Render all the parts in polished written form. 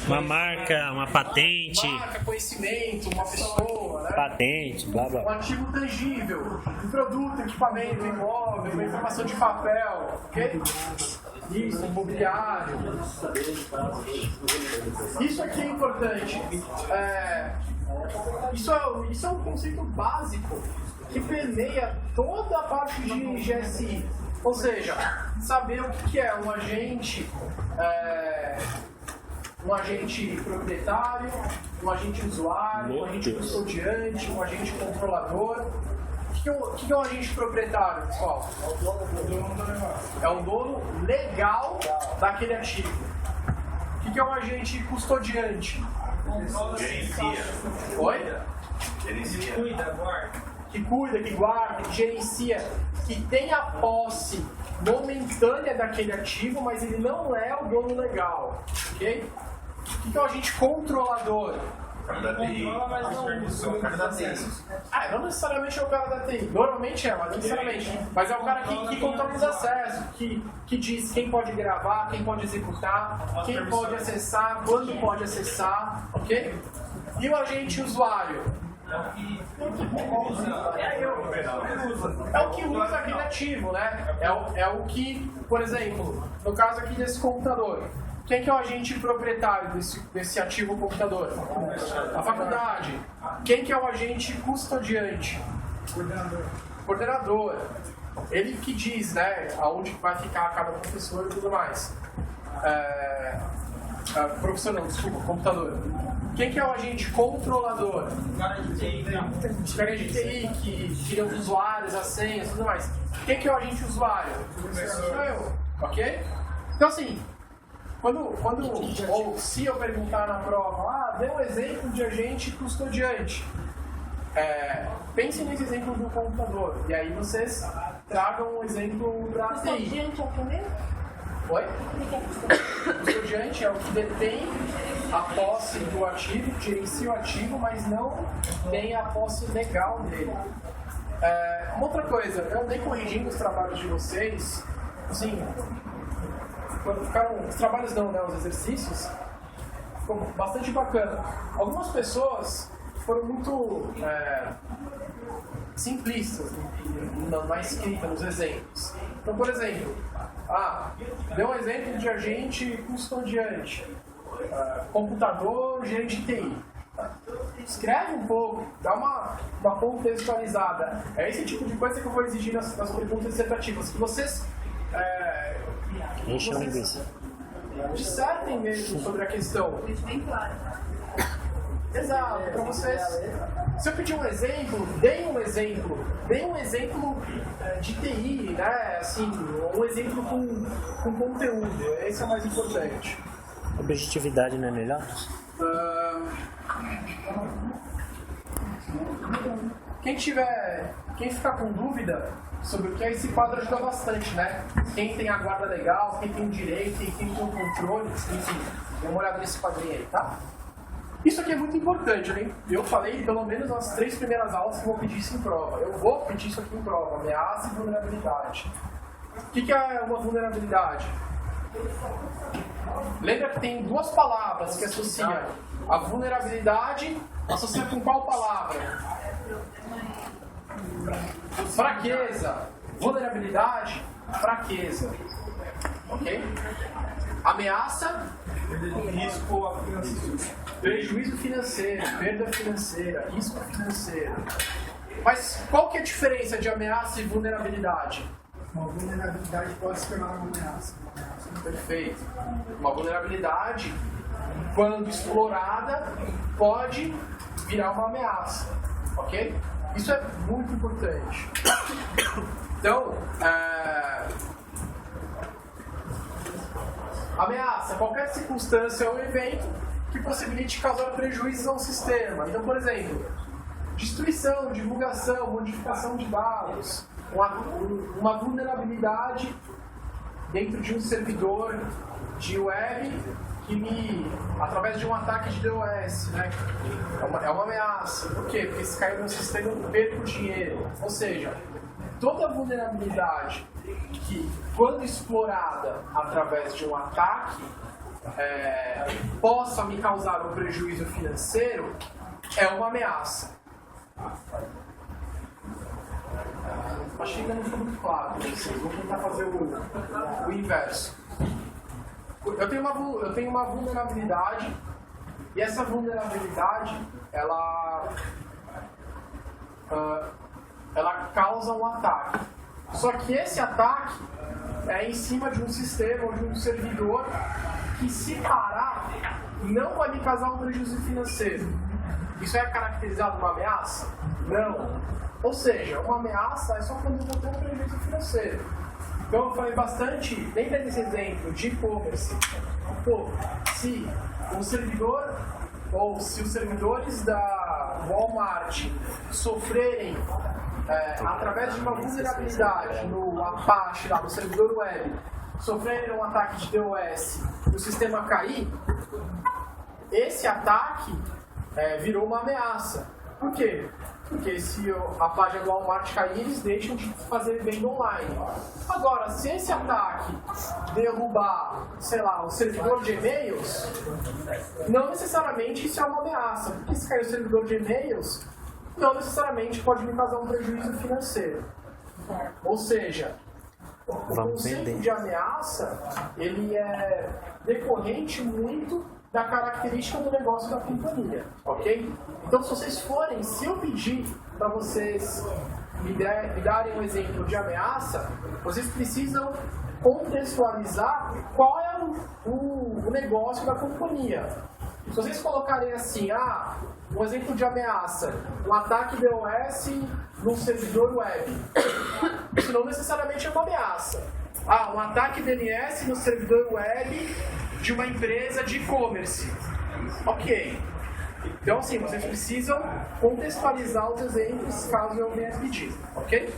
Uma marca, uma patente. Marca, conhecimento, uma pessoa, né? Patente, blá blá. Um ativo tangível, um produto, equipamento, imóvel, uma informação de papel, ok? Isso, imobiliário. Isso aqui é importante. Isso é um conceito básico que permeia toda a parte de GSI. Ou seja, saber o que é um agente proprietário, um agente usuário, um agente custodiante, um agente controlador. O que é um agente proprietário, pessoal? É o dono legal daquele ativo. O que é um agente custodiante? Gerencia. Oi? Gerencia. Que cuida, que guarda, que gerencia, que tem a posse momentânea daquele ativo, mas ele não é o dono legal, ok? O que é um agente controlador? O cara da TI. O cara da TI. Não necessariamente é o cara da TI. Normalmente mas não necessariamente. Mas é o cara que controla os acessos, que diz quem pode gravar, quem pode executar, quem pode acessar, quando pode acessar, ok? E o agente usuário? É o que usa aquele ativo, né? É o que, por exemplo, no caso aqui desse computador, quem que é o agente proprietário desse ativo computador? A faculdade. Quem que é o agente custodiante? Coordenador. Ele que diz, né, aonde vai ficar cada professor e tudo mais. Professor não, desculpa, computador. Quem que é o agente controlador? O cara de TI, que tira os usuários, as senhas e tudo mais. Quem que é o agente usuário? Sou eu, ok? Então assim, ou se eu perguntar na prova, dê um exemplo de agente custodiante. Pensem nesse exemplo do computador, e aí vocês tragam um exemplo da TI. Custodiante é o que mesmo? Oi? O custodiante é o que detém a posse do ativo, gerencia o ativo, mas não tem a posse legal dele. Uma outra coisa, eu andei corrigindo os trabalhos de vocês, assim, quando ficaram, os trabalhos não, né, os exercícios, ficou bastante bacana. Algumas pessoas foram muito simplistas na escrita, nos exemplos. Então, por exemplo, deu um exemplo de agente custodiante, computador, gerente de TI. Escreve um pouco, dá uma contextualizada. É esse tipo de coisa que eu vou exigir nas perguntas dissertativas, que vocês dissertem mesmo sobre a questão. Bem claro. Exato, para vocês. Se eu pedir um exemplo, deem um exemplo de TI, né? Assim, um exemplo com conteúdo. Esse é o mais importante. Objetividade não é melhor? Quem ficar com dúvida sobre o que é esse quadro ajuda bastante, né? Quem tem a guarda legal, quem tem o direito, quem tem o controle, enfim, dê uma olhada nesse quadrinho aí, tá? Isso aqui é muito importante, hein? Eu falei pelo menos nas 3 primeiras aulas que eu vou pedir isso em prova. Eu vou pedir isso aqui em prova, ameaça e vulnerabilidade. O que é uma vulnerabilidade? Lembra que tem 2 palavras que associam. A vulnerabilidade associa com qual palavra? Fraqueza. Vulnerabilidade, fraqueza. Ok? Ameaça, risco financeiro. Prejuízo financeiro, perda financeira, risco financeiro. Mas qual que é a diferença de ameaça e vulnerabilidade? Uma vulnerabilidade pode se tornar uma ameaça. Perfeito. Uma vulnerabilidade, quando explorada, pode virar uma ameaça. Ok? Isso é muito importante. Então, ameaça, qualquer circunstância ou evento que possibilite causar prejuízos ao sistema. Então, por exemplo, destruição, divulgação, modificação de dados, uma vulnerabilidade dentro de um servidor de web que através de um ataque de DOS, né? É uma ameaça. Por quê? Porque se cair no sistema eu perco dinheiro. Ou seja, toda vulnerabilidade que, quando explorada através de um ataque, possa me causar um prejuízo financeiro é uma ameaça. Acho que ainda não ficou muito claro. Vou tentar fazer o inverso. Eu tenho uma vulnerabilidade e essa vulnerabilidade ela causa um ataque. Só que esse ataque é em cima de um sistema ou de um servidor que, se parar, não vai me causar um prejuízo financeiro. Isso é caracterizado uma ameaça? Não. Ou seja, uma ameaça é só quando eu vou ter um prejuízo financeiro. Então eu falei bastante, lembra desse exemplo de e-commerce? Pô, se um servidor ou se os servidores da Walmart sofrerem através de uma vulnerabilidade no Apache, lá no servidor web, sofrerem um ataque de DOS e o sistema cair, esse ataque virou uma ameaça. Por quê? Porque se a página do Walmart cair, eles deixam de fazer venda online. Agora, se esse ataque derrubar, sei lá, o servidor de e-mails, não necessariamente isso é uma ameaça. Porque se cair o servidor de e-mails, não necessariamente pode me causar um prejuízo financeiro. Ou seja, o conceito de ameaça, ele é decorrente muito da característica do negócio da companhia, ok? Então, se eu pedir para vocês me darem um exemplo de ameaça, vocês precisam contextualizar qual é o negócio da companhia. Se vocês colocarem assim, um exemplo de ameaça, um ataque DOS num servidor web, isso não necessariamente é uma ameaça. Um ataque DNS no servidor web de uma empresa de e-commerce. Ok. Então, assim, vocês precisam contextualizar os exemplos caso eu venha pedir. Ok?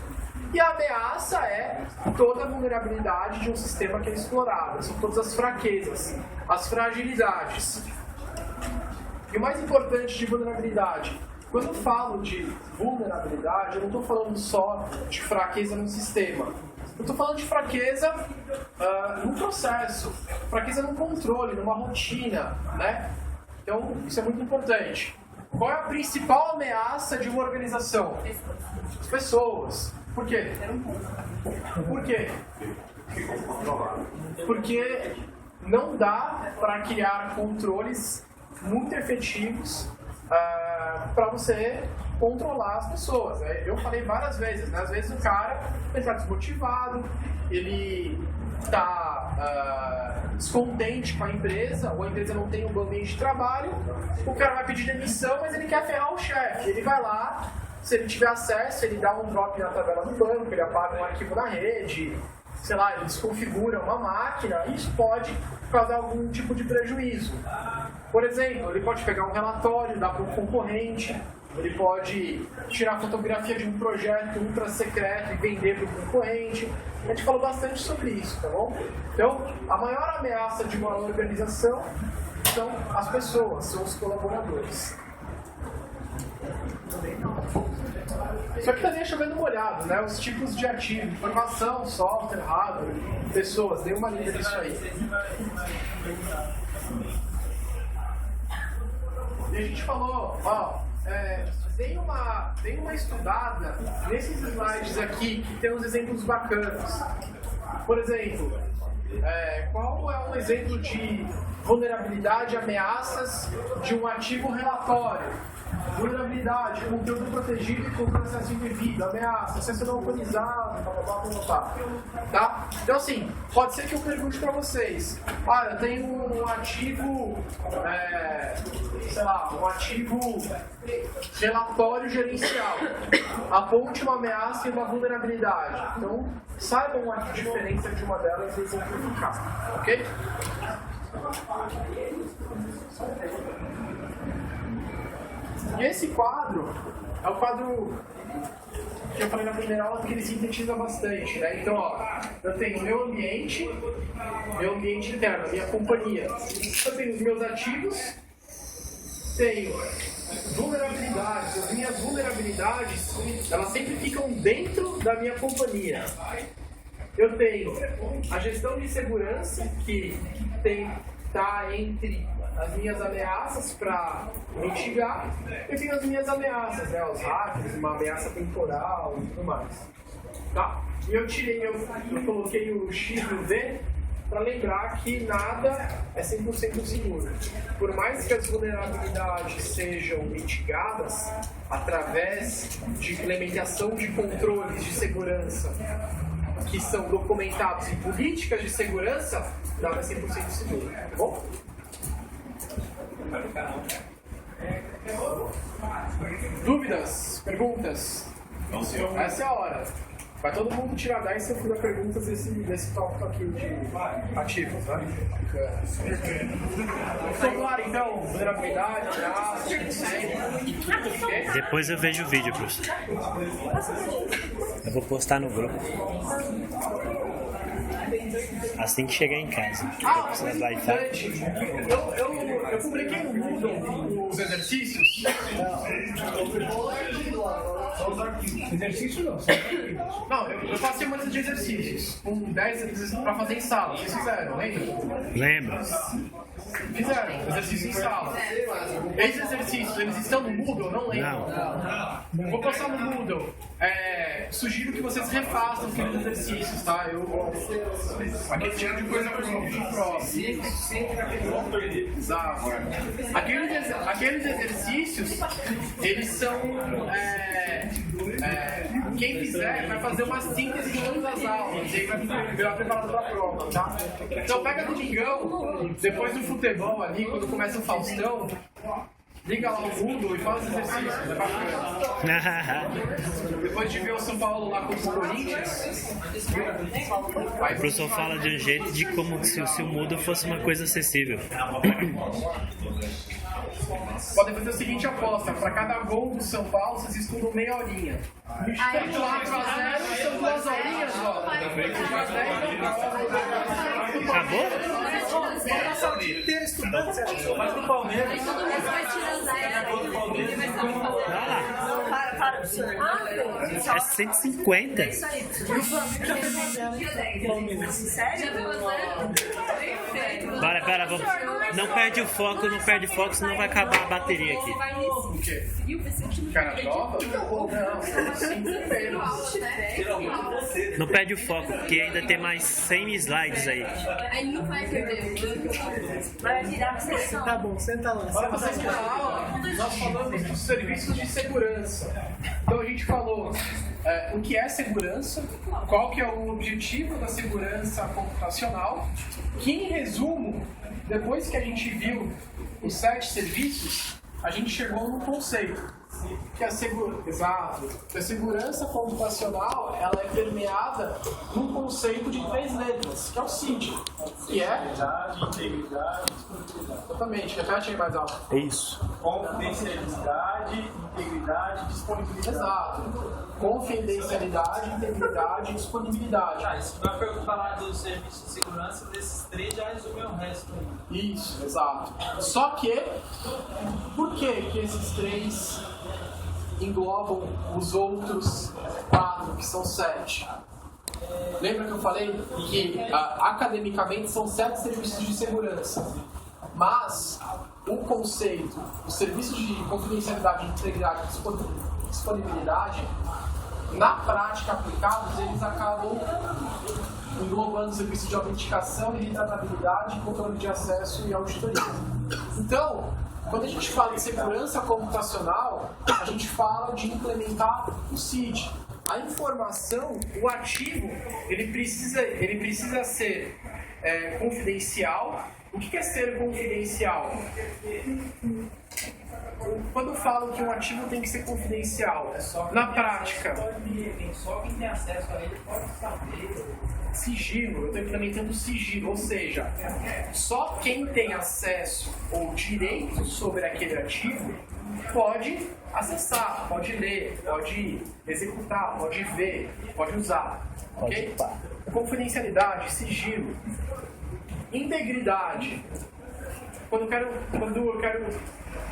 E a ameaça é toda a vulnerabilidade de um sistema que é explorado. São todas as fraquezas, as fragilidades. E o mais importante de vulnerabilidade, quando eu falo de vulnerabilidade, eu não estou falando só de fraqueza no sistema. Eu estou falando de fraqueza num processo, fraqueza num controle, numa rotina, né? Então, isso é muito importante. Qual é a principal ameaça de uma organização? As pessoas. Por quê? Por quê? Porque não dá para criar controles muito efetivos para você controlar as pessoas. Eu falei várias vezes, né? Às vezes o cara está desmotivado, ele está descontente com a empresa, ou a empresa não tem um bom ambiente de trabalho, o cara vai pedir demissão, mas ele quer ferrar o chefe. Ele vai lá, se ele tiver acesso, ele dá um drop na tabela do banco, ele apaga um arquivo na rede, sei lá, ele desconfigura uma máquina, e isso pode causar algum tipo de prejuízo. Por exemplo, ele pode pegar um relatório, dar para um concorrente, ele pode tirar fotografia de um projeto ultra secreto e vender para o concorrente. A gente falou bastante sobre isso, tá bom? Então, a maior ameaça de uma organização são as pessoas, são os colaboradores. Só que também é chovendo molhado, né? Os tipos de ativo, informação, software, hardware, pessoas, dê uma lida disso aí. E a gente falou, dei uma estudada nesses slides aqui que tem uns exemplos bacanas. Por exemplo, qual é um exemplo de vulnerabilidade, ameaças de um ativo relatório? Vulnerabilidade, conteúdo protegido e com processo indevido, ameaça, acesso não autorizado, tá? Então, assim, pode ser que eu pergunte para vocês: eu tenho um ativo, um ativo relatório gerencial, aponte uma ameaça e uma vulnerabilidade. Então, saibam a diferença de uma delas e exemplificar, ok? E esse quadro é o quadro que eu falei na primeira aula que ele sintetiza bastante, né? Então, eu tenho meu ambiente interno, a minha companhia. Eu tenho os meus ativos, tenho vulnerabilidades. As minhas vulnerabilidades, elas sempre ficam dentro da minha companhia. Eu tenho a gestão de segurança, que tem está entre as minhas ameaças para mitigar e tem as minhas ameaças, né? Os hackers, uma ameaça temporal e tudo mais. Tá? E eu coloquei o X no V para lembrar que nada é 100% seguro. Por mais que as vulnerabilidades sejam mitigadas através de implementação de controles de segurança que são documentados em políticas de segurança, nada é 100% seguro. Tá bom? Dúvidas? Perguntas? Essa é a hora. Vai todo mundo tirar 10 se eu fizer perguntas desse tópico aqui de ativos, tá? Vamos lá então, vulnerabilidade, ameaça, Depois eu vejo o vídeo, professor. Eu vou postar no grupo. Assim que chegar em casa. Coisa importante. Eu publiquei no Moodle os exercícios. Exercício não. Não, eu passei uma lista de exercícios. Com 10 exercícios para fazer em sala. Vocês fizeram, lembra? Lembra? Fizeram, exercício em sala. Esses exercícios, eles estão no Moodle? Não lembro. Não. Vou passar no Moodle. Sugiro que vocês refaçam aqueles exercícios, tá? Aquele tipo de coisa próximo. Exato. Aqueles exercícios, eles são... quem fizer vai fazer uma síntese de todas as aulas e aí vai ficar preparado para a prova, tá? Então pega no Digão, depois do futebol ali, quando começa o Faustão, liga lá o Moodle e faz os exercícios, é bacana. Depois de ver o São Paulo lá com os Corinthians, O professor fala de um jeito de como se o Moodle fosse uma coisa acessível. podem fazer a seguinte aposta: para cada gol do São Paulo, vocês estudam meia horinha. 4-0 são 2 horinhas, ó. Acabou? Vai passar o dia inteiro estudando, certo? Faz no Palmeiras. Aí todo mundo vai tirar 0. Ele vai estar Vai lá. para, professor. É 150. É isso aí. Sério? Para, vamos. Não perde o foco, senão vai acabar a bateria aqui. Cara nova? Não, 5 inteiros. Não perde o foco, porque ainda tem mais 100 slides aí. Aí não vai perder. Vai virar a sessão. Tá bom, senta lá. Vocês na aula, nós falamos dos serviços de segurança. Então a gente falou o que é segurança, qual que é o objetivo da segurança computacional, que em resumo, depois que a gente viu os 7 serviços, a gente chegou num conceito, que a segurança computacional ela é permeada num conceito de 3 letras, que é o CID, que é... Integridade, Exatamente, repete aí mais alto. É isso. confidencialidade, integridade, disponibilidade. Exato. Confidencialidade, integridade e disponibilidade. Isso vai perguntar lá do serviço de segurança, desses 3 já resumiu o resto aí. Isso, exato. Só que, por que esses 3 englobam os outros 4, que são 7? Lembra que eu falei que academicamente são 7 serviços de segurança, mas o conceito, os serviços de confidencialidade, integridade e disponibilidade, na prática aplicados, eles acabam englobando os serviços de autenticação e de tratabilidade, controle de acesso e auditoria. Então, quando a gente fala de segurança computacional, a gente fala de implementar o CID. A informação, o ativo, ele precisa ser confidencial. O que é ser confidencial? Quando falam que um ativo tem que ser confidencial, na prática, Só quem tem acesso a ele pode saber. sigilo, eu estou implementando sigilo, ou seja, só quem tem acesso ou direito sobre aquele ativo pode acessar, pode ler, pode executar, pode ver, pode usar. Ok? Confidencialidade, sigilo, integridade. Quando eu quero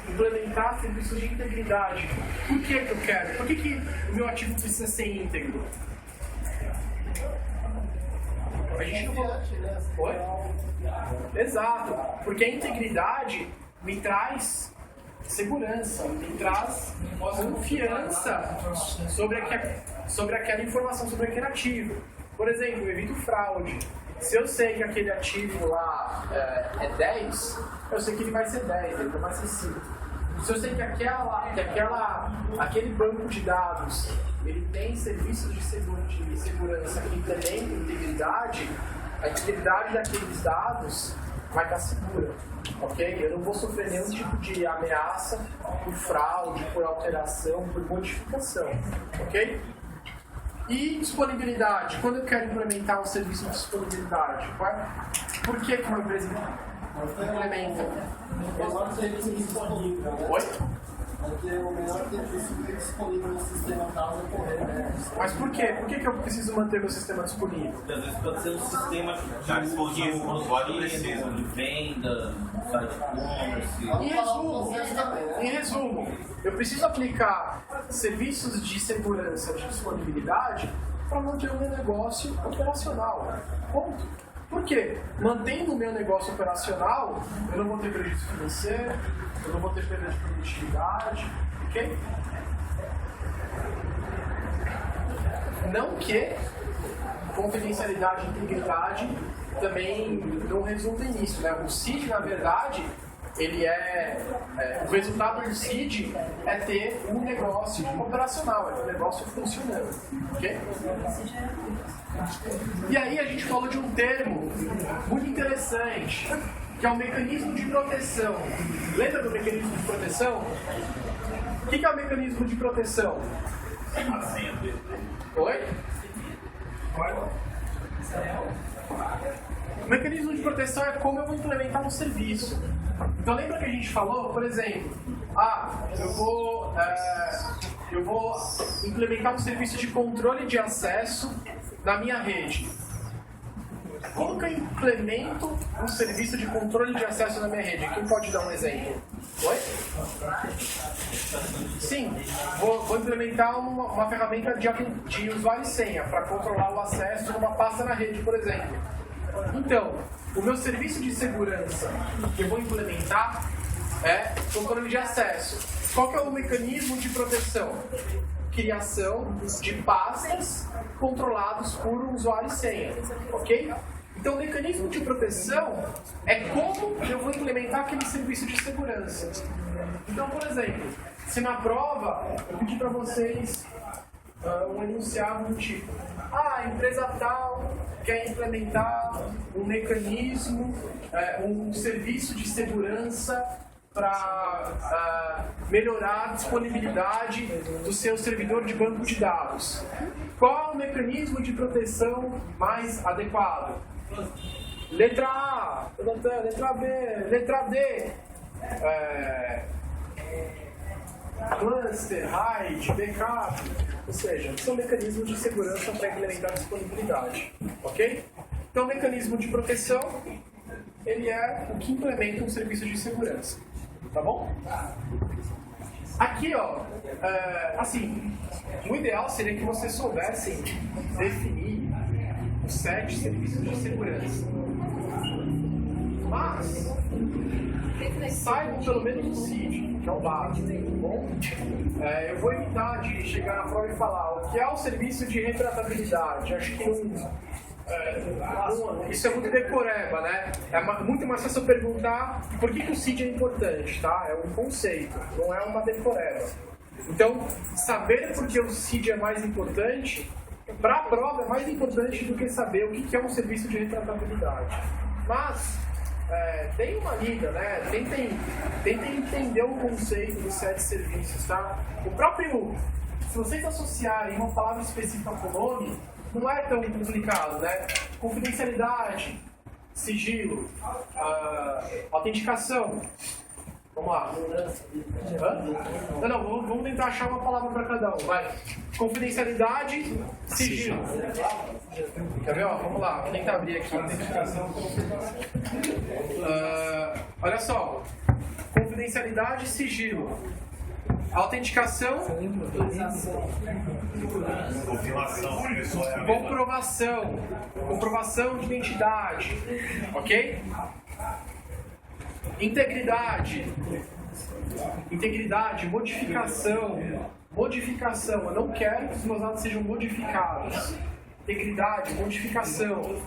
implementar serviços de integridade, por que eu quero? Por que o meu ativo precisa ser íntegro? A gente não falou. Oi? Exato. Porque a integridade me traz segurança, me traz confiança sobre aquela informação, sobre aquele ativo. Por exemplo, eu evito fraude. Se eu sei que aquele ativo lá é 10, eu sei que ele vai ser 10, ele não vai ser 5. Se eu sei que aquele banco de dados ele tem serviços de segurança que também tem integridade, a integridade daqueles dados vai estar segura, ok? Eu não vou sofrer nenhum tipo de ameaça por fraude, por alteração, por modificação, ok? E disponibilidade. Quando eu quero implementar um serviço de disponibilidade, por que uma empresa implementa? Oi? Porque o melhor serviço disponível no sistema caso é correto, né? Mas por quê? Por que eu preciso manter meu sistema disponível? Porque às vezes pode ser um sistema Já disponível, o usuário precisa. de venda, site e-commerce. Em resumo, eu preciso aplicar serviços de segurança de disponibilidade para manter o meu negócio operacional. Ponto. Por quê? Mantendo o meu negócio operacional, eu não vou ter prejuízo financeiro, eu não vou ter perda de produtividade, ok? Não que confidencialidade e integridade também não resultem nisso, né? O CID, na verdade, ele o resultado do CID é ter um negócio operacional, é ter um negócio funcionando, ok? E aí a gente falou de um termo muito interessante, que é o mecanismo de proteção. Lembra do mecanismo de proteção? O que é o mecanismo de proteção? Oi? O mecanismo de proteção é como eu vou implementar um serviço. Então lembra que a gente falou, por exemplo, eu vou implementar um serviço de controle de acesso na minha rede. Como que eu implemento um serviço de controle de acesso na minha rede? Quem pode dar um exemplo? Oi? Sim, vou implementar uma ferramenta de usuário e senha para controlar o acesso numa pasta na rede, por exemplo. Então, o meu serviço de segurança que eu vou implementar é controle de acesso. Qual que é o mecanismo de proteção? Criação de pastas controlados por um usuário e senha, ok? Então, o mecanismo de proteção é como eu vou implementar aquele serviço de segurança. Então, por exemplo, se na prova eu pedir para vocês um enunciado do tipo: a empresa tal quer implementar um mecanismo, um serviço de segurança para melhorar a disponibilidade do seu servidor de banco de dados. Qual é o mecanismo de proteção mais adequado? Letra A, letra B, letra D. Cluster, RAID, backup, ou seja, são mecanismos de segurança para implementar a disponibilidade, ok? Então, o mecanismo de proteção, ele é o que implementa um serviço de segurança, tá bom? Aqui, ó, assim, o ideal seria que vocês soubessem definir os 7 serviços de segurança, mas saibam pelo menos o CID, que é o básico, tá bom? Eu vou evitar de chegar na prova e falar o que é o serviço de retratabilidade. Acho que isso é muito decoreba, né? É muito mais fácil perguntar por que o CID é importante, tá? É um conceito, não é uma decoreba. Então, saber por que o CID é mais importante, para a prova é mais importante do que saber o que é um serviço de retratabilidade. Mas deem uma lida, né? Tentem entender o conceito dos 7 serviços, tá? O próprio, se vocês associarem uma palavra específica com o nome, não é tão complicado, né? Confidencialidade, sigilo, autenticação. Vamos lá. Não, vamos tentar achar uma palavra para cada um. Vai. Confidencialidade, sigilo. Quer ver? Ó, vamos lá. Vou tentar abrir aqui. Olha só. Confidencialidade e sigilo. Autenticação, comprovação de identidade, ok? Integridade, modificação, eu não quero que os meus dados sejam modificados. Integridade, modificação.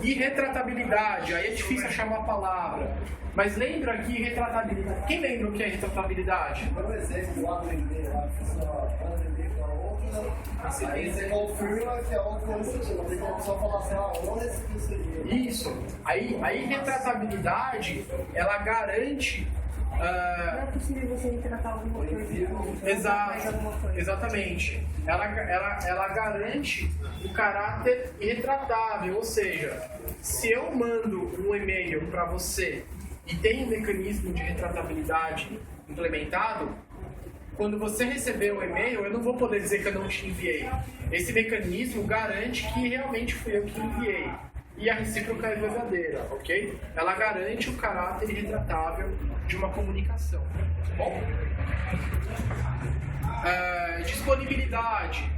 E retratabilidade, aí é difícil achar uma palavra. Mas lembra aqui retratabilidade. Quem lembra o que é retratabilidade? Por exemplo, lá do e-mail, a pessoa manda e-mail para outra, aí você confirma que a outra recebeu. Tem como só falar assim, eu não recebi esse e-mail. Isso. Aí retratabilidade, ela garante... Não é possível você retratar alguma coisa. Exato, exatamente. Ela garante o caráter retratável, ou seja, se eu mando um e-mail para você e tem um mecanismo de retratabilidade implementado, quando você receber o e-mail, eu não vou poder dizer que eu não te enviei. Esse mecanismo garante que realmente fui eu que enviei. E a recíproca é verdadeira, ok? Ela garante o caráter retratável de uma comunicação, tá bom? Disponibilidade,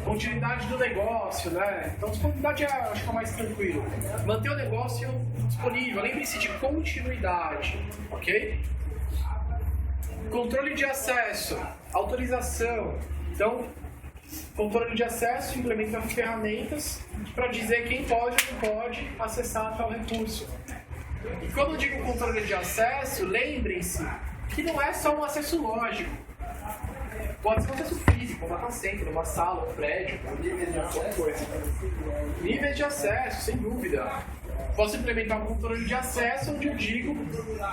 continuidade do negócio, né? Então, disponibilidade acho que é o mais tranquilo. Manter o negócio disponível, lembre-se de continuidade, ok? Controle de acesso, autorização. Então, controle de acesso implementa ferramentas para dizer quem pode ou não pode acessar tal recurso. E quando eu digo controle de acesso, lembrem-se que não é só um acesso lógico. Pode ser um acesso físico, um data center, uma sala, um prédio, qualquer coisa. Níveis de acesso, sem dúvida. Posso implementar um controle de acesso onde eu digo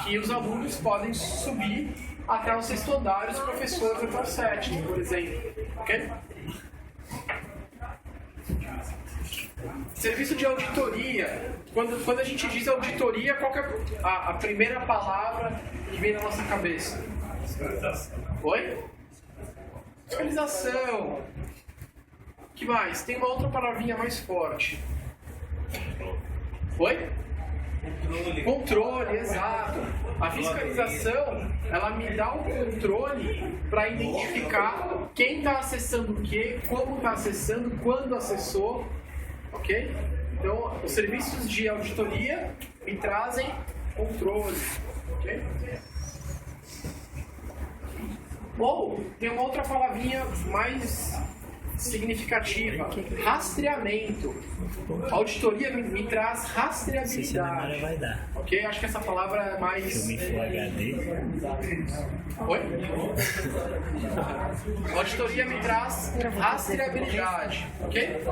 que os alunos podem subir até o 6º andar, os professores até o 7º, por exemplo. Ok? Serviço de auditoria. Quando a gente diz auditoria, qual que é a primeira palavra que vem na nossa cabeça? Oi? Fiscalização. O que mais? Tem uma outra palavrinha mais forte. Oi? Controle, exato. A fiscalização, ela me dá um controle para identificar quem está acessando o que, como está acessando, quando acessou, ok? Então, os serviços de auditoria me trazem controle, ok? Ou tem uma outra palavrinha mais significativa, rastreamento. A auditoria me traz rastreabilidade. Vai dar. Ok? Acho que essa palavra é mais... Filme Full HD. Oi? A auditoria me traz rastreabilidade. Ok?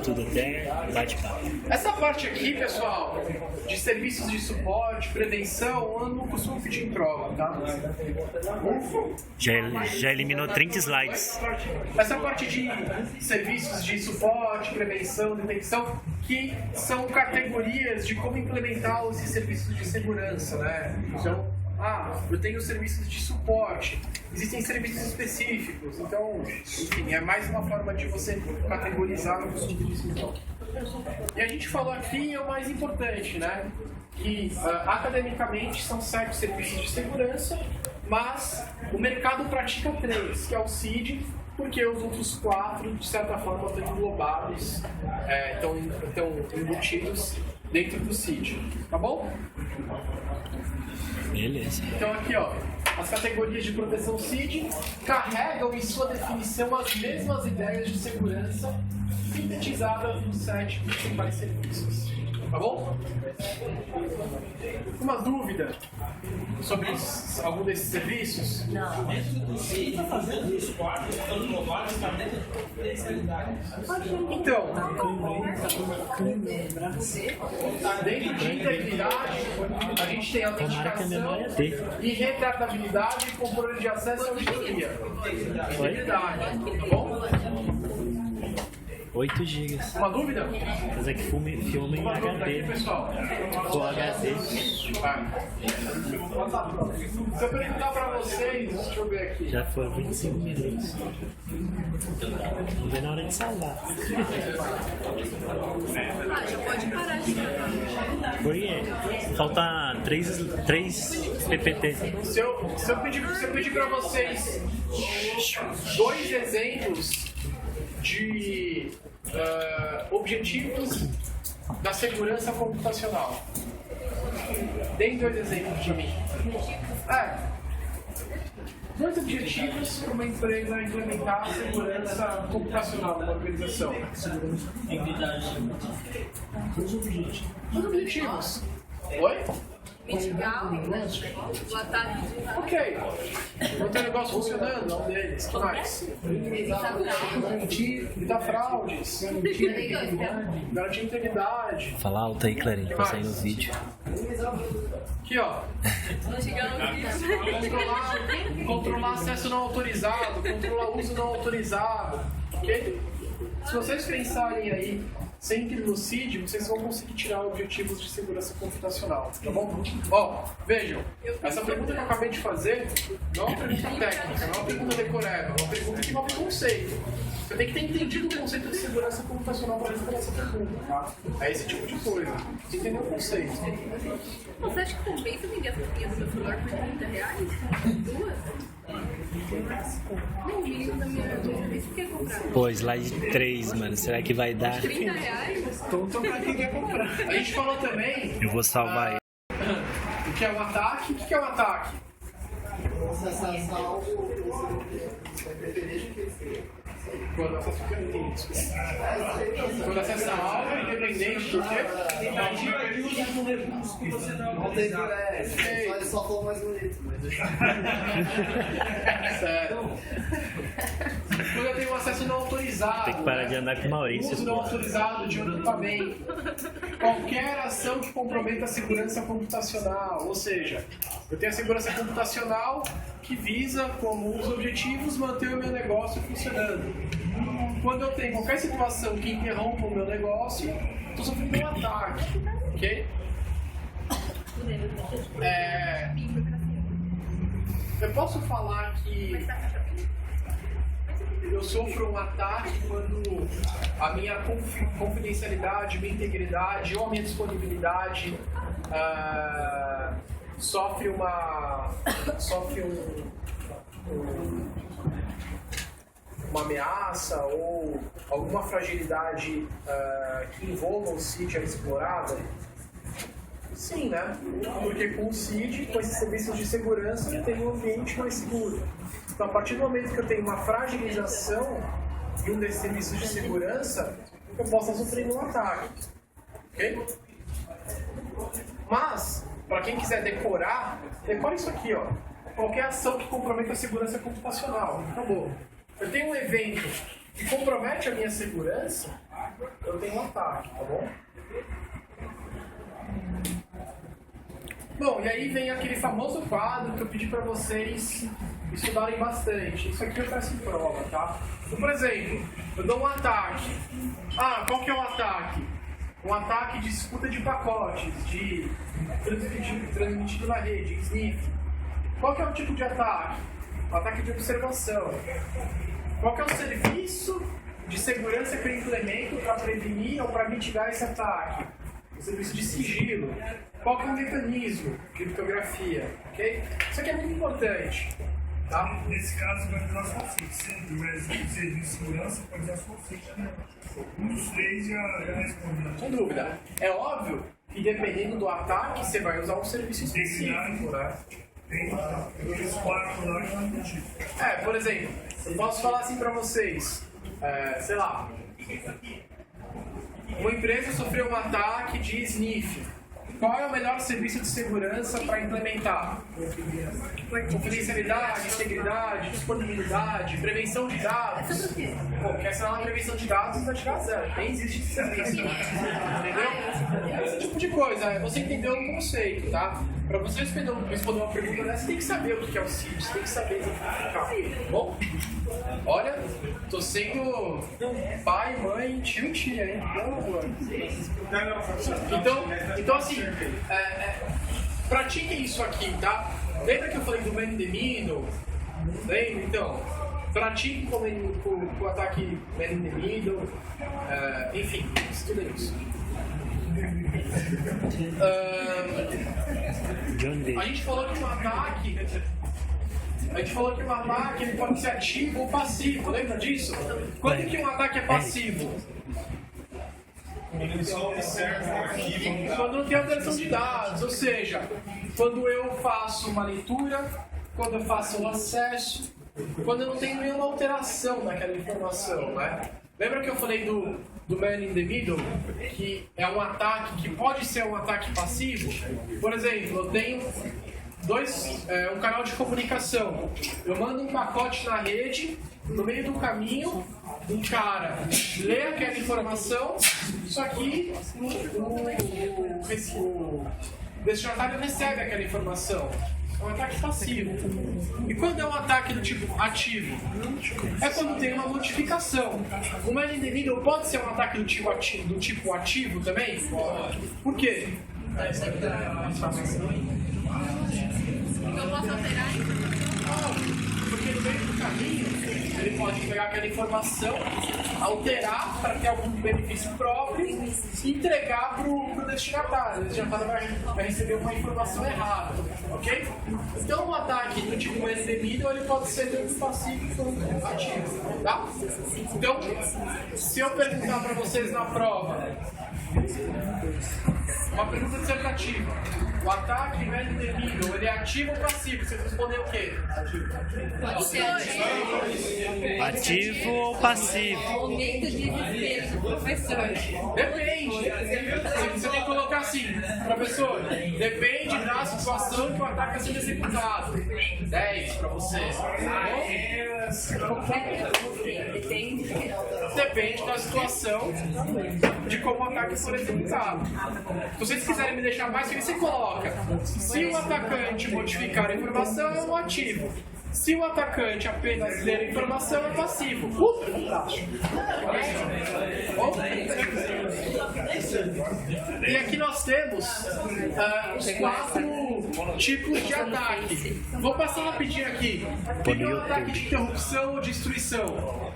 Tudo até bate-papo. Essa parte aqui, pessoal, de serviços de suporte, prevenção, eu não costumo pedir em prova, tá? Já eliminou 30 slides. Essa parte de serviços de suporte, prevenção, detecção, que são categorias de como implementar esses serviços de segurança, né? Então, eu tenho serviços de suporte, existem serviços específicos, então, enfim, é mais uma forma de você categorizar no serviço. E a gente falou aqui é o mais importante, né? Que academicamente são 7 serviços de segurança, mas o mercado pratica 3, que é o CID, porque os outros 4, de certa forma, estão englobados, estão embutidos dentro do CID, tá bom? Beleza. Então aqui, ó, as categorias de proteção CID carregam em sua definição as mesmas ideias de segurança sintetizadas nos 7 principais serviços, tá bom? Uma dúvida sobre algum desses serviços? Não. Então, dentro de integridade, a gente tem autenticação e retratabilidade, controle de acesso e auditoria. Integridade, tá bom? 8 GB. Uma dúvida? Mas é que filma em Uma dúvida aqui, HD. pessoal. Full HD. Se eu perguntar pra vocês, deixa eu ver aqui. Já foi 25 minutos. Vamos ver na hora de salvar. Ah, já pode parar de gravar. Por quê? Falta 3 PPT. Se eu pedir pra vocês 2 exemplos de objetivos da segurança computacional. Deem 2 exemplos de mim. 2 objetivos para uma empresa implementar a segurança computacional numa organização. Dois objetivos. Oi? Mitigar o ataque de Ok. Não tem negócio funcionando, é um deles. O que mais? Evitar fraudes. Garantir integridade. Fala alto aí, Clarinha, pra sair no vídeo. Aqui, ó. Controlar acesso não autorizado, controlar uso não autorizado. Ok? Se vocês pensarem aí sempre no CID, vocês vão conseguir tirar objetivos de segurança computacional, tá bom? Ó, vejam, essa pergunta que eu acabei de fazer não é uma pergunta técnica, não é uma pergunta decorável, é uma pergunta que envolve conceito. Você tem que ter entendido o conceito de segurança computacional para responder essa pergunta, tá? É esse tipo de coisa. Você tem que entender o conceito. Você acha que compensa vender a tampinha do meu celular por R$30? 2? Não, o mínimo da minha vez que quer comprar. Pô, slide 3, mano. Será que vai dar? R$30? Então, pra quem quer comprar. A gente falou também Eu vou salvar ele. o que é um ataque. O que é um ataque? Você acessa algo, você vai preferir que Quando acessa o que eu não entendi, desculpa. Quando acessa algo, independente do quê? Tentativa de uso de um recurso que você não não tem autorizado. ele só falou mais bonito. Sério. Quando eu tenho um acesso não autorizado. Tem que parar de andar com o Maurício, Uso não pô. autorizado de um equipamento. Qualquer ação que comprometa a segurança computacional. Ou seja, eu tenho a segurança computacional que visa, como os objetivos, manter o meu negócio funcionando. Quando eu tenho qualquer situação que interrompa o meu negócio, estou sofrendo um ataque. Ok? Eu posso falar que eu sofro um ataque quando a minha confidencialidade, minha integridade ou a minha disponibilidade sofre uma ameaça ou alguma fragilidade que envolva o CID a explorada? Sim, né? Porque com o CID, com esses serviços de segurança, eu tenho um ambiente mais seguro. Então, a partir do momento que eu tenho uma fragilização de um desses serviços de segurança, eu posso estar sofrendo um ataque. Ok? Mas, para quem quiser decorar, decore isso aqui, ó. Qualquer ação que comprometa a segurança computacional. Acabou. Eu tenho um evento que compromete a minha segurança, eu tenho um ataque, tá bom? Bom, e aí vem aquele famoso quadro que eu pedi para vocês estudarem bastante. Isso aqui eu peço em prova, tá? Então, por exemplo, eu dou um ataque. Qual que é o ataque? Um ataque de disputa de pacotes, de transmitido na rede, sniff. Qual que é o tipo de ataque? Um ataque de observação. Qual que é o serviço de segurança que eu implemento para prevenir ou para mitigar esse ataque? O serviço de sigilo. Qual que é o mecanismo de criptografia? Okay? Isso aqui é muito importante. Tá? Nesse caso, vai usar só o Se tiver serviço de segurança, pode usar só o Um dos 3 já responde. Sem dúvida. É óbvio que dependendo do ataque, você vai usar um serviço específico, né? Tem os 4 lá que não entendi. Por exemplo, eu posso falar assim para vocês, sei lá, uma empresa sofreu um ataque de sniff. qual é o melhor serviço de segurança para implementar? Confidencialidade, integridade, disponibilidade, prevenção de dados. Pô, quer assinar uma prevenção de dados, vai tirar zero. Nem existe esse serviço. Entendeu? Esse tipo de coisa. Você entendeu o conceito, tá? Para você responder uma pergunta dessa, você tem que saber o que é o CID, você tem que saber exemplificar. Tá bom? Olha, tô sendo pai, mãe, tio e tia, hein? Então assim, pratiquem isso aqui, tá? Lembra que eu falei do man in the middle? Lembra? Então, pratiquem com o ataque man in the middle. Enfim, estudem isso. A gente falou que um ataque ele pode ser ativo ou passivo, lembra disso? Quando que um ataque é passivo? Quando não tem alteração de dados, ou seja, quando eu faço uma leitura, quando eu faço um acesso, quando eu não tenho nenhuma alteração naquela informação, né? Lembra que eu falei do man in the middle, que é um ataque que pode ser um ataque passivo? Por exemplo, eu tenho um canal de comunicação. Eu mando um pacote na rede, no meio do caminho, um cara lê aquela informação, só que o destinatário recebe aquela informação. É um ataque passivo. E quando é um ataque do tipo ativo? É quando tem uma modificação. O man in the middle pode ser um ataque do tipo ativo também? Por quê? Eu posso alterar a informação? Porque no meio do caminho, ele pode pegar aquela informação, alterar para ter algum benefício próprio e entregar para o destinatário. O destinatário vai receber uma informação errada, ok? Então, um ataque do tipo man in the middle, ele pode ser tanto passivo quanto ativo, tá? Então, se eu perguntar para vocês na prova, uma pergunta dissertativa, o ataque man in the middle, ele é ativo ou passivo? Você respondeu o quê? Pode ser ativo. Ativo ou passivo? Aumento de desespero do professor. Depende. Você tem que colocar assim, professor, depende da situação que o ataque está sendo executado. 10 para você. Depende da situação de como o ataque for executado. Se vocês quiserem me deixar mais feliz, você coloca. Se o atacante modificar a informação, é um ativo. Se o atacante apenas ler a informação, é passivo. Fantástico. E aqui nós temos os 4 tipos de ataque. Vou passar rapidinho aqui. Primeiro, ataque de interrupção ou destruição.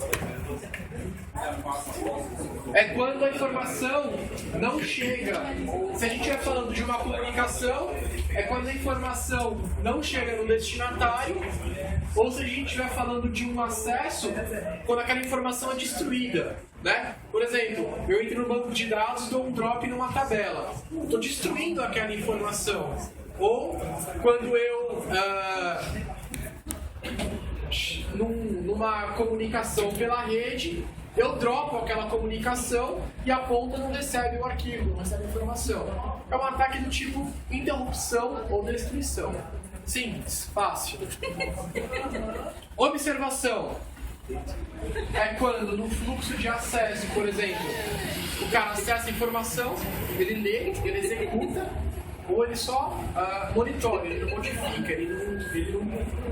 É quando a informação não chega. Se a gente estiver falando de uma comunicação, é quando a informação não chega no destinatário. Ou se a gente estiver falando de um acesso, quando aquela informação é destruída, né? Por exemplo, eu entro no banco de dados e dou um drop numa tabela. Estou destruindo aquela informação. Ou quando eu, numa comunicação pela rede, eu dropo aquela comunicação e a ponta não recebe o arquivo, não recebe a informação. É um ataque do tipo interrupção ou destruição. Simples, fácil. Observação. É quando no fluxo de acesso, por exemplo, o cara acessa a informação, ele lê, ele executa, ou ele só monitora, ele não modifica, ele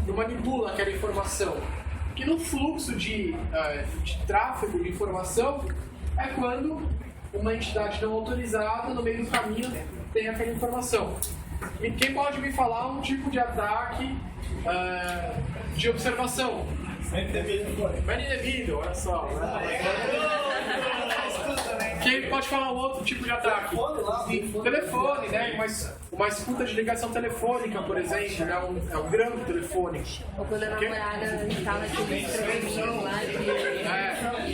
não manipula aquela informação. Que no fluxo de tráfego de informação é quando uma entidade não autorizada no meio do caminho tem aquela informação. E quem pode me falar um tipo de ataque de observação? Man in the middle, olha só. Quem pode falar um outro tipo de ataque? Telefone, né? Mas o uma escuta de ligação telefônica, por exemplo, né? É um grampo telefônico. Ou quando a namorada instala aquele programinho lá de...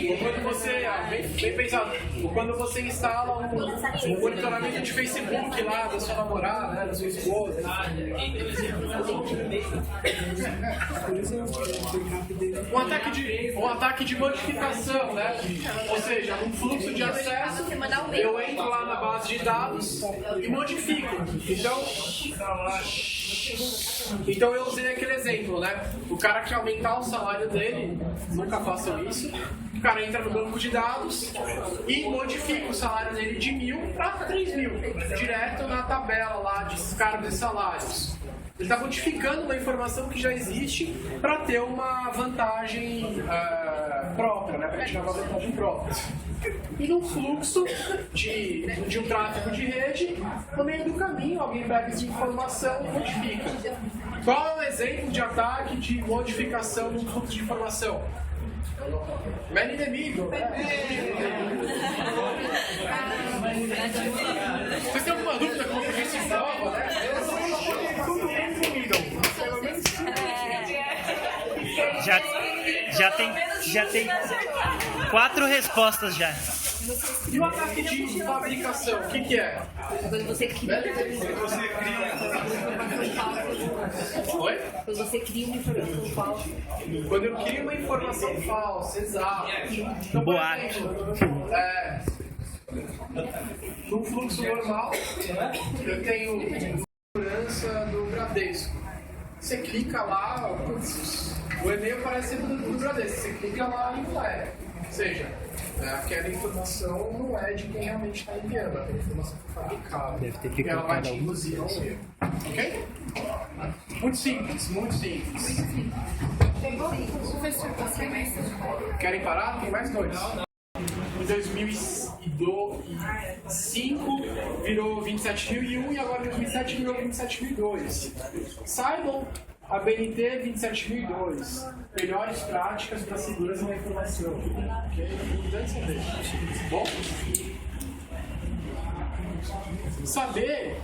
Ou quando você, bem pensado, ou quando você instala um monitoramento de Facebook lá da sua namorada, né, da sua esposa. Um ataque de modificação, né? Ou seja, um fluxo de acesso, eu entro lá na base de dados e modifico. Então eu usei aquele exemplo, né? O cara quer aumentar o salário dele, nunca façam isso. O cara entra no banco de dados e modifica o salário dele de 1.000 para 3.000, direto na tabela lá de descargos e salários. Ele está modificando uma informação que já existe para ter uma vantagem própria, né? Para tirar uma vantagem própria. E num fluxo de um tráfego de rede, no meio do caminho, alguém pega essa informação e modifica. Qual é o exemplo de ataque de modificação num fluxo de informação? Man in the middle. Vocês têm alguma dúvida como que isso prova, né? Tudo man in the middle. Já tem 4 respostas já. E o ataque de fabricação, o que é? Quando você cria... Oi? Quando você cria uma informação falsa. Quando eu crio uma informação falsa, exato. Então, por exemplo, no fluxo normal, eu tenho segurança do Bradesco. Você clica lá, o e-mail parece ser do Bradesco. Você clica lá e não é. Ou seja, aquela informação não é de quem realmente está enviando, aquela informação foi fabricada. Deve ter que ela vai clicar te induzir ao erro. Ok? Muito simples, muito simples. Querem parar? Tem mais 2. Em 2005 virou 27.001 e agora em 2007 virou 27.002. Saibam a BNT 27.002. Melhores práticas para segurança da informação. Ok? Importante saber. Bom? Saber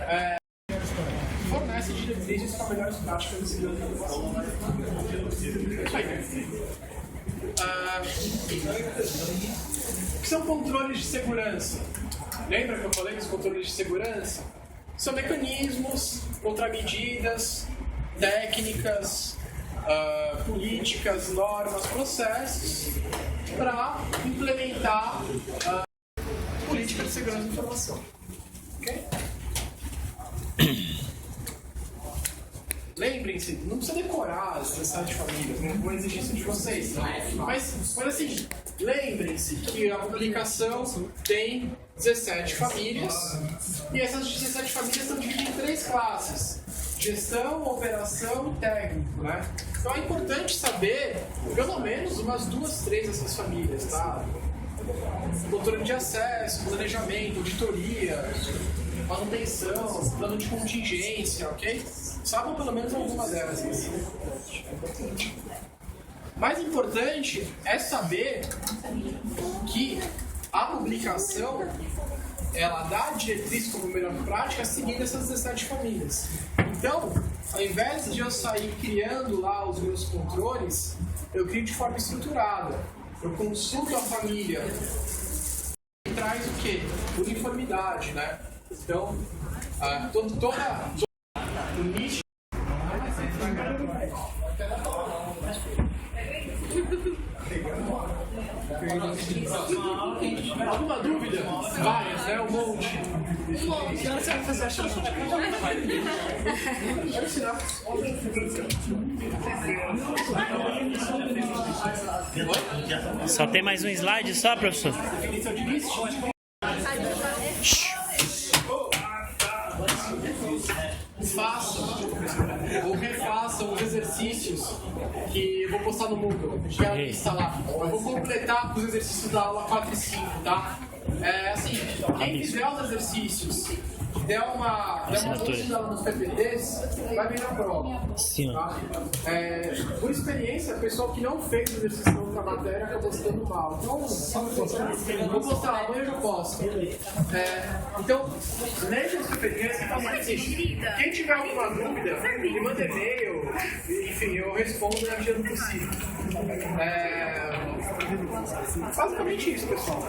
fornece diretrizes para melhores práticas de segurança da informação. Isso aí. O que são controles de segurança? Lembra que eu falei dos controles de segurança? São mecanismos, contramedidas, técnicas, políticas, normas, processos para implementar política de segurança da informação. Ok? Lembrem-se, não precisa decorar as 17 famílias, não vou exigir isso de vocês, não. Mas assim, lembrem-se que a publicação tem 17 famílias e essas 17 famílias são divididas em 3 classes: gestão, operação e técnico, né? Então é importante saber pelo menos umas 2, 3 dessas famílias, tá? Controle de acesso, planejamento, auditoria, manutenção, plano de contingência, ok? Sabem pelo menos alguma delas. Mais importante é saber que a publicação ela dá a diretriz como melhor prática seguindo essas 17 famílias. Então, ao invés de eu sair criando lá os meus controles, eu crio de forma estruturada. Eu consulto a família e traz o quê? Uniformidade, né? Então, toda o nicho. Alguma dúvida? Várias, né? Um monte. Que hora você vai fazer a chance de Só tem mais um slide só, professor? Definição de list. Façam ou refaçam os exercícios que eu vou postar no Moodle, que é a lista lá. Eu vou completar com os exercícios da aula 4 e 5, tá? Assim, quem fizer os exercícios der uma Assinatura. bússola nos PPTs, vai vir na prova. Sim, ó. Tá? Por experiência, o pessoal que não fez o exercício da matéria acabou se dando mal. Então, vou postar lá, amanhã eu já posto. Então, nesse PPTs, quem tiver alguma dúvida, me manda e-mail, enfim, eu respondo na medida do possível. Basicamente isso, pessoal.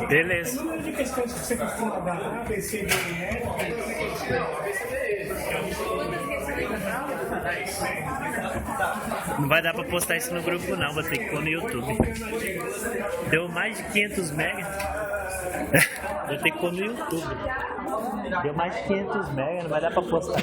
Beleza. O número de questões que você costuma dar, A, B, C, D, E, F, Não, a BCD. Não vai dar pra postar isso no grupo não, vou ter que pôr no YouTube. Deu mais de 500 mega. Vou ter que pôr no YouTube. Deu mais de 500 mega, não vai dar pra postar.